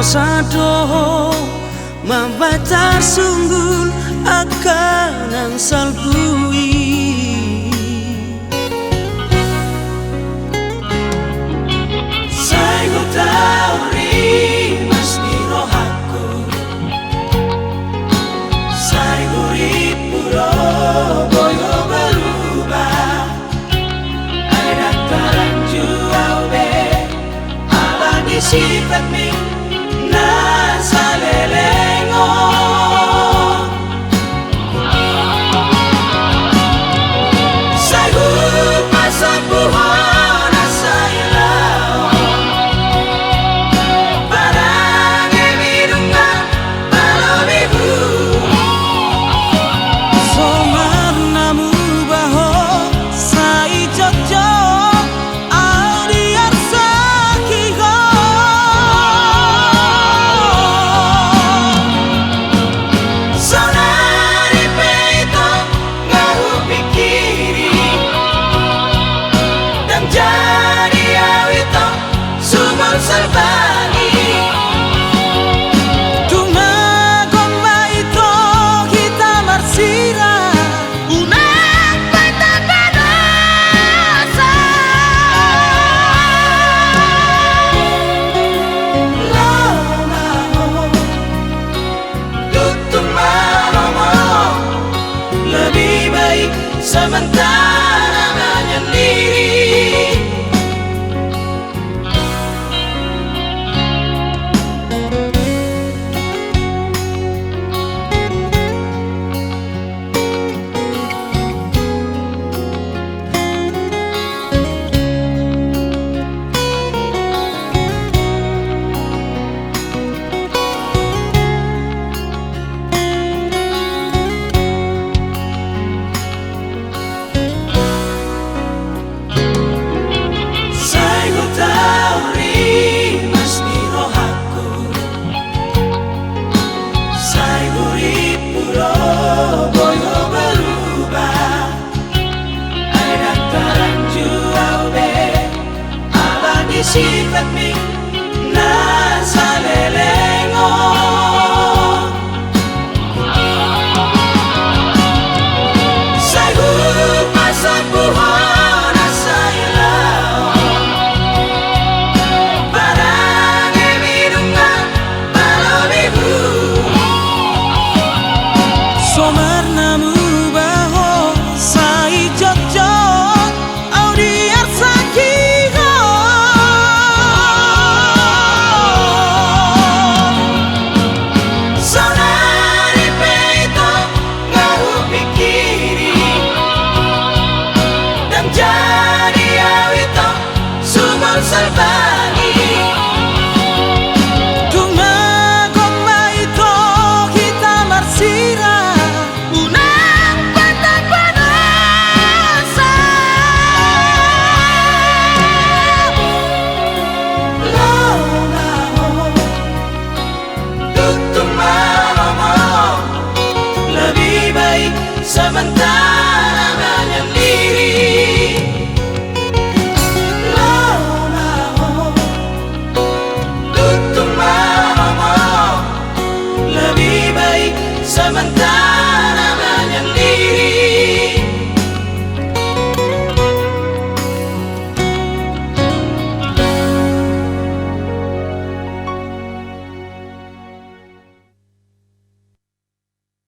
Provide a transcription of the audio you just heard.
Sado membaca sungguh akan angsal bui Saya tahu rimas di rohaku Saya gurih puro boyo berubah Ada taran jual be ala di sifat mi nasa lelengo Sagut masa buhon asa ilaw Parang emirungan palobibu Somar namu baho sa ijojo sementara menyendiri sifat mi nasa lelengo Sagut masa buhon asa ilaw Parang emirungan palobibu